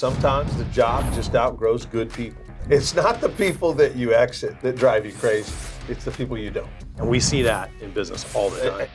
Sometimes the job just outgrows good people. It's not the people that you exit that drive you crazy. It's the people you don't. And we see that in business all the time.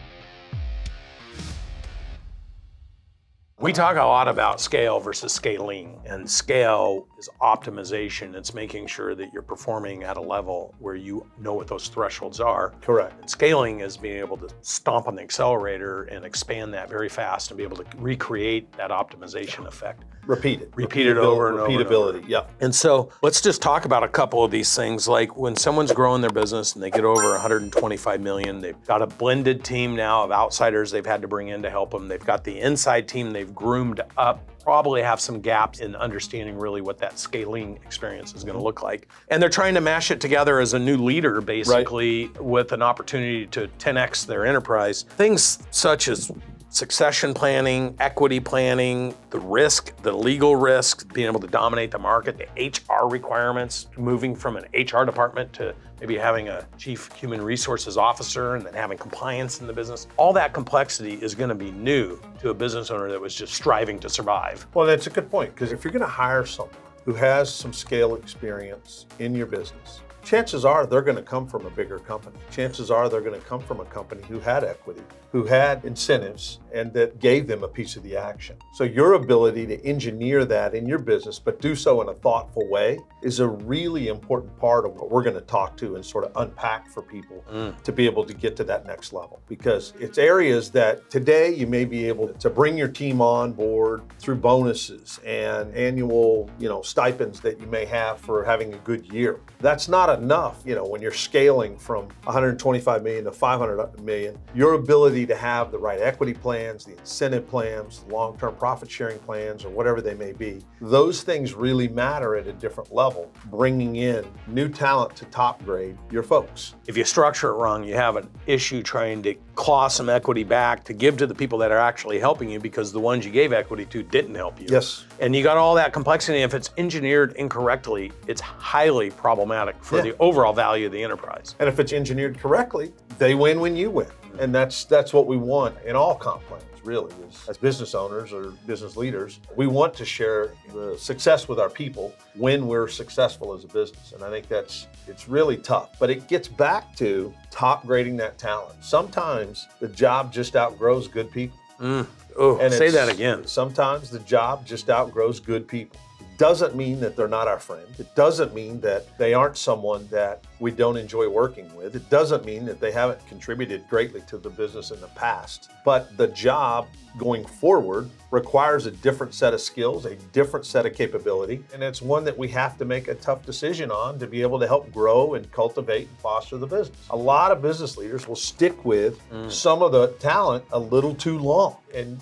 We talk a lot about scale versus scaling, and scale is optimization. It's making sure that you're performing at a level where you know what those thresholds are. Correct. And scaling is being able to stomp on the accelerator and expand that very fast and be able to recreate that optimization effect. Repeat it. Repeat it over and over. Repeatability, yeah. And so let's just talk about a couple of these things. Like when someone's growing their business and they get over 125 million, they've got a blended team now of outsiders they've had to bring in to help them. They've got the inside team they've groomed up, probably have some gaps in understanding really what that scaling experience is going to look like. And they're trying to mash it together as a new leader, basically, with an opportunity to 10x their enterprise. Things such as succession planning, equity planning, the risk, the legal risk, being able to dominate the market, the HR requirements, moving from an HR department to maybe having a chief human resources officer and then having compliance in the business. All that complexity is going to be new to a business owner that was just striving to survive. Well, that's a good point, because if you're going to hire someone who has some scale experience in your business, chances are they're going to come from a bigger company. Chances are they're going to come from a company who had equity, who had incentives, and that gave them a piece of the action. So your ability to engineer that in your business, but do so in a thoughtful way, is a really important part of what we're going to talk to and sort of unpack for people to be able to get to that next level. Because it's areas that today you may be able to bring your team on board through bonuses and annual, stipends that you may have for having a good year. That's not enough, when you're scaling from 125 million to 500 million. Your ability to have the right equity plans, the incentive plans, the long-term profit sharing plans, or whatever they may be, those things really matter at a different level, bringing in new talent to top grade your folks. If you structure it wrong, you have an issue trying to claw some equity back to give to the people that are actually helping you, because the ones you gave equity to didn't help you. Yes. And you got all that complexity. If it's engineered incorrectly, it's highly problematic for the overall value of the enterprise. And if it's engineered correctly, they win when you win. And that's what we want in all comp plans, really, as business owners or business leaders. We want to share the success with our people when we're successful as a business. And I think it's really tough, but it gets back to top grading that talent. Sometimes the job just outgrows good people. Say that again. Sometimes the job just outgrows good people. Doesn't mean that they're not our friend. It doesn't mean that they aren't someone that we don't enjoy working with. It doesn't mean that they haven't contributed greatly to the business in the past. But the job going forward requires a different set of skills, a different set of capability, and it's one that we have to make a tough decision on to be able to help grow and cultivate and foster the business. A lot of business leaders will stick with some of the talent a little too long. And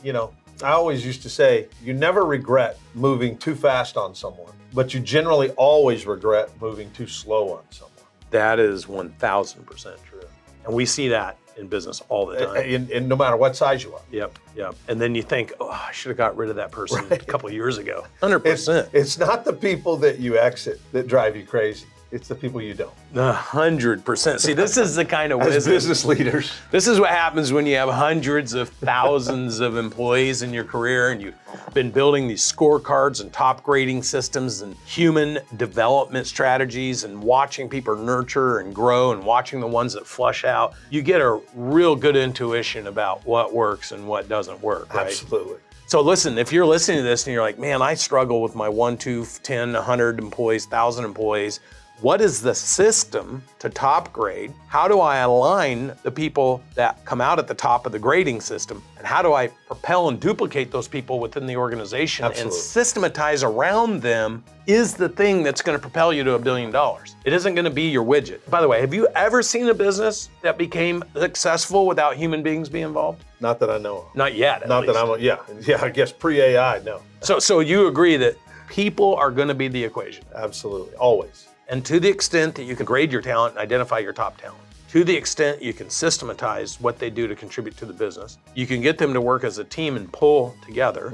I always used to say, you never regret moving too fast on someone, but you generally always regret moving too slow on someone. That is 1,000% true. And we see that in business all the time. And no matter what size you are. Yep. And then you think, I should have got rid of that person a couple of years ago. 100%. It's not the people that you exit that drive you crazy. It's the people you don't. 100%. See, this is the kind of wisdom. As business leaders. This is what happens when you have hundreds of thousands of employees in your career and you've been building these scorecards and top grading systems and human development strategies and watching people nurture and grow and watching the ones that flush out. You get a real good intuition about what works and what doesn't work, right? Absolutely. So listen, if you're listening to this and you're like, man, I struggle with my 1, 2, 10, 100 employees, 1,000 employees, what is the system to top grade? How do I align the people that come out at the top of the grading system? And how do I propel and duplicate those people within the organization and systematize around them is the thing that's going to propel you to $1 billion. It isn't going to be your widget. By the way, have you ever seen a business that became successful without human beings being involved? Not that I know of. Not yet, Not that I'm, yeah, I guess pre-AI, no. So you agree that people are going to be the equation? Absolutely, always. And to the extent that you can grade your talent and identify your top talent, to the extent you can systematize what they do to contribute to the business, you can get them to work as a team and pull together,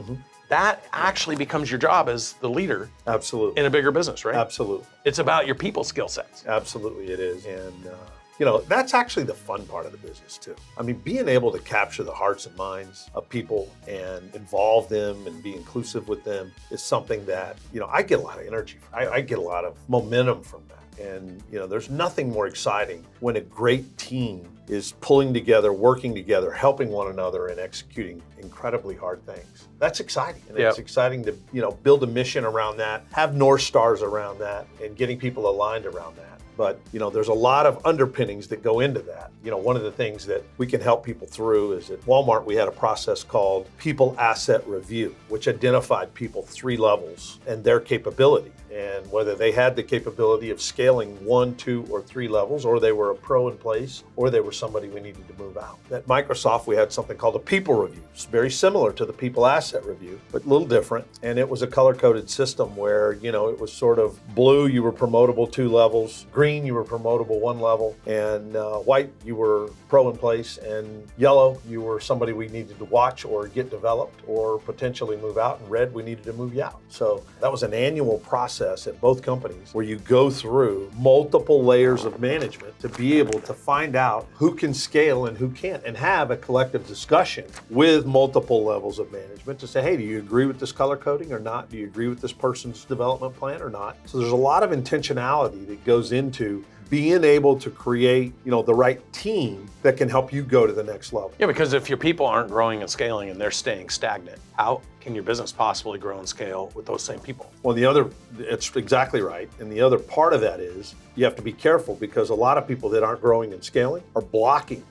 that actually becomes your job as the leader. Absolutely. In a bigger business, right? Absolutely. It's about your people skill sets. Absolutely it is. And That's actually the fun part of the business too. I mean, being able to capture the hearts and minds of people and involve them and be inclusive with them is something that, I get a lot of energy. I get a lot of momentum from that. And, there's nothing more exciting when a great team is pulling together, working together, helping one another, and executing incredibly hard things. That's exciting. And It's exciting to, build a mission around that, have North Stars around that, and getting people aligned around that. But, there's a lot of underpinnings that go into that. One of the things that we can help people through is at Walmart, we had a process called People Asset Review, which identified people 3 levels and their capability, and whether they had the capability of scaling 1, 2, or 3 levels, or they were a pro in place, or they were somebody we needed to move out. At Microsoft, we had something called a People Review. It's very similar to the People Asset Review, but a little different. And it was a color-coded system where, it was sort of blue, you were promotable 2 levels, green, you were promotable 1 level, and white, you were pro in place, and yellow, you were somebody we needed to watch or get developed or potentially move out, and red, we needed to move you out. So that was an annual process at both companies where you go through multiple layers of management to be able to find out who can scale and who can't, and have a collective discussion with multiple levels of management to say, hey, do you agree with this color coding or not? Do you agree with this person's development plan or not? So there's a lot of intentionality that goes into being able to create, the right team that can help you go to the next level. Yeah, because if your people aren't growing and scaling and they're staying stagnant, how can your business possibly grow and scale with those same people? Well, it's exactly right. And the other part of that is you have to be careful, because a lot of people that aren't growing and scaling are blocking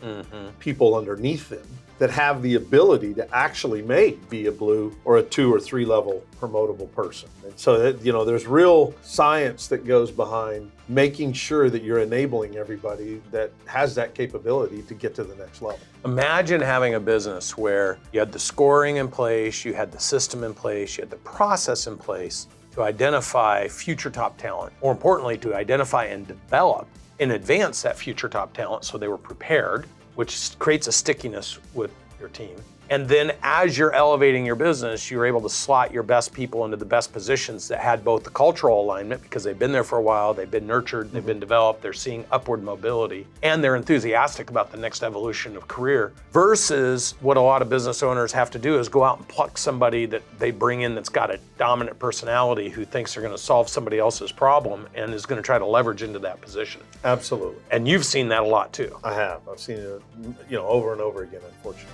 people underneath them that have the ability to actually be a blue or a 2 or 3 level promotable person. And so that, there's real science that goes behind making sure that you're enabling everybody that has that capability to get to the next level. Imagine having a business where you had the scoring in place, you had the system in place, you had the process in place to identify future top talent. More importantly, to identify and develop in advance that future top talent so they were prepared, which creates a stickiness with your team. And then as you're elevating your business, you're able to slot your best people into the best positions that had both the cultural alignment, because they've been there for a while, they've been nurtured, they've been developed, they're seeing upward mobility, and they're enthusiastic about the next evolution of career, versus what a lot of business owners have to do is go out and pluck somebody that they bring in that's got a dominant personality who thinks they're gonna solve somebody else's problem and is gonna try to leverage into that position. Absolutely. And you've seen that a lot too. I have. I've seen it, over and over again, unfortunately.